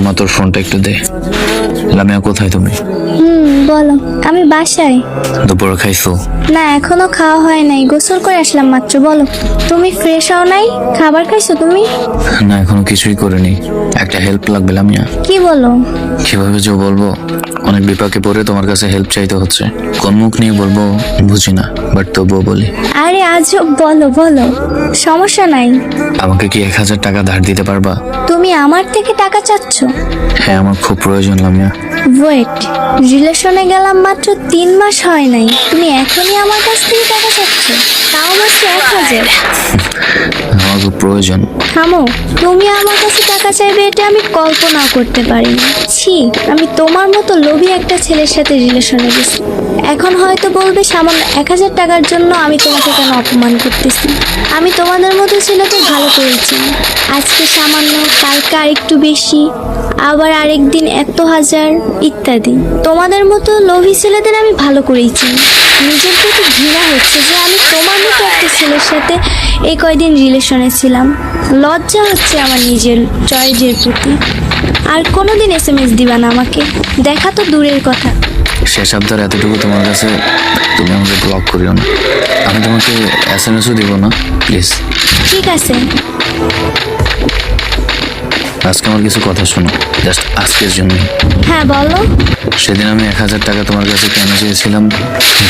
মামা তোর ফোনটা একটু দে। লামিয়া কোথায় তুমি? বলো। আমি বাসায়। দুপুরে খাইছো? না, এখনো খাওয়া হয় নাই, গোসল করে আসলাম মাত্র। বলো, তুমি ফ্রেশ হও নাই? খাবার খাইছো তুমি? না, এখনো কিছুই করিনি। একটা হেল্প লাগবে লামিয়া। কি বলো? কিভাবে যে বলবো, অনেক বিপাকে পড়ে তোমার কাছে হেল্প চাইতে হচ্ছে। কোন মুখ নিয়ে বলবো বুঝি না, বাট তবুও বলি। আরে আজব, বলো বলো, সমস্যা নাই। আমাকে কি 1000 টাকা ধার দিতে পারবা? তুমি আমার থেকে টাকা চাচ্ছ? হ্যাঁ, আমার খুব প্রয়োজন লামিয়া। ওয়েট, রিলেশনে গেলাম মাত্র 3 মাস হয় নাই, তুমি এখনই আমার কাছ থেকে টাকা চাচ্ছ? তাও মাত্র 1000? আমার খুব প্রয়োজন। থামো, তুমি আমার কাছে টাকা চাইবে এটা আমি কল্পনাও করতে পারিনি। ছি, আমি তোমার মতো লোভী একটা ছেলের সাথে রিলেশনে গেছি। এখন হয়তো বলবে সামান্য 1000 টাকার জন্য আমি তোমাকে কেন অপমান করতেছি। আমি তোমাদের মতো ছেলেদের ভালো করেছি। আজকে সামান্য, কালকে আরেকটু বেশি, আবার আরেকদিন এত হাজার, ইত্যাদি। তোমাদের মতো লোভী ছেলেদের আমি ভালো করেছি। নিজের প্রতি ঘৃণা হচ্ছে যে আমি তোমার মতো একটা ছেলের সাথে এই কয়দিন রিলেশনে ছিলাম। লজ্জা হচ্ছে আমার নিজের চয়েসের প্রতি। আর কোনোদিন SMS দিবা না আমাকে, দেখা তো দূরের কথা। শেষ আবদার এতটুকু তোমার কাছে, তুমি আমাকে ব্লক করিও না। আমি তোমাকে SMS-ও দিব না, প্লিজ। ঠিক আছে। আজকে আমার কিছু কথা শোনো, জাস্ট আজকের জন্য। হ্যাঁ বলো। সেদিন আমি 1000 টাকা তোমার কাছে কেন চেয়েছিলাম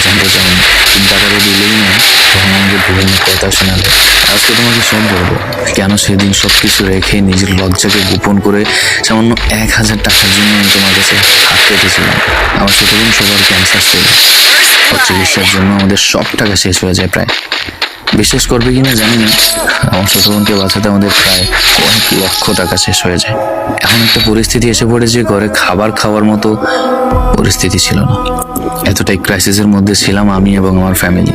জানতে চাই না। তুমি টাকাটা দিলেই না, তখন আমাকে বিভিন্ন কথা শোনালে। আজকে তোমাকে সব বলবো, কেন সেদিন সবকিছু রেখে নিজের লজ্জাকে গোপন করে সামান্য 1000 টাকার জন্য আমি তোমার কাছে হাত পেতেছিলাম। আমার ছোটবোন সবার ক্যান্সার ছিল, ওর চিকিৎসার জন্য আমাদের সব টাকা শেষ হয়ে যায় প্রায়। বিশ্বাস করবে কিনা জানি না, আমার ছোট বোনকে বাঁচাতে আমাদের প্রায় কয়েক লক্ষ টাকা শেষ হয়ে যায়। এখন একটা পরিস্থিতি এসে পড়েছে, ঘরে খাবার খাওয়ার মতো পরিস্থিতি ছিল না। এতটাই ক্রাইসিসের মধ্যে ছিলাম আমি এবং আমার ফ্যামিলি।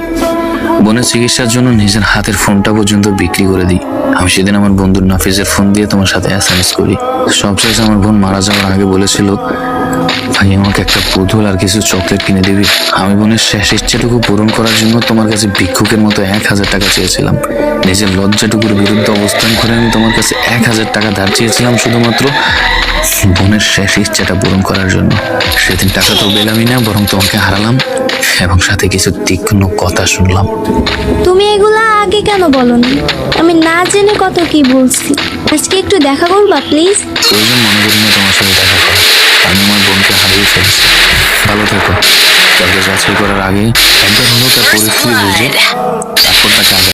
বোনের চিকিৎসার জন্য নিজের হাতের ফোনটা পর্যন্ত বিক্রি করে দিই। আমি সেদিন আমার বন্ধু নাফিজের ফোন দিয়ে তোমার সাথে SMS করি। সবশেষে আমার বোন মারা যাওয়ার আগে বলেছিল, ভাই আমাকে একটা পুতুল আর কিছু চকলেট কিনে দিবি। আমি বোনের শেষ ইচ্ছেটুকু পূরণ করার জন্য তোমার কাছে ভিক্ষুকের মতো 1000 টাকা চেয়েছিলাম। নিজের লজ্জাটুকুর বিরুদ্ধে অবস্থান করে আমি তোমার কাছে 1000 টাকা ধার চেয়েছিলাম শুধুমাত্র বোনের শেষ ইচ্ছাটা পূরণ করার জন্য। সেদিন টাকা তো পেলামই না, বরং তোমাকে হারালাম এবং সাথে কিছু তীক্ষ্ণ কথা শুনলাম। তুমি এগুলা আগে কেন বলনি? আমি না জেনে কত কি বলছি। আজকে একটু দেখা করবা প্লিজ? প্রয়োজন মনে করি না তোমার সাথে দেখা করা। আমি আমার বোনকে হারিয়ে ফেলছি। ভালো থেকো। তাকে যাচাই করার আগে একবার হলো তার পরিস্থিতি বুঝে তারপর তাকে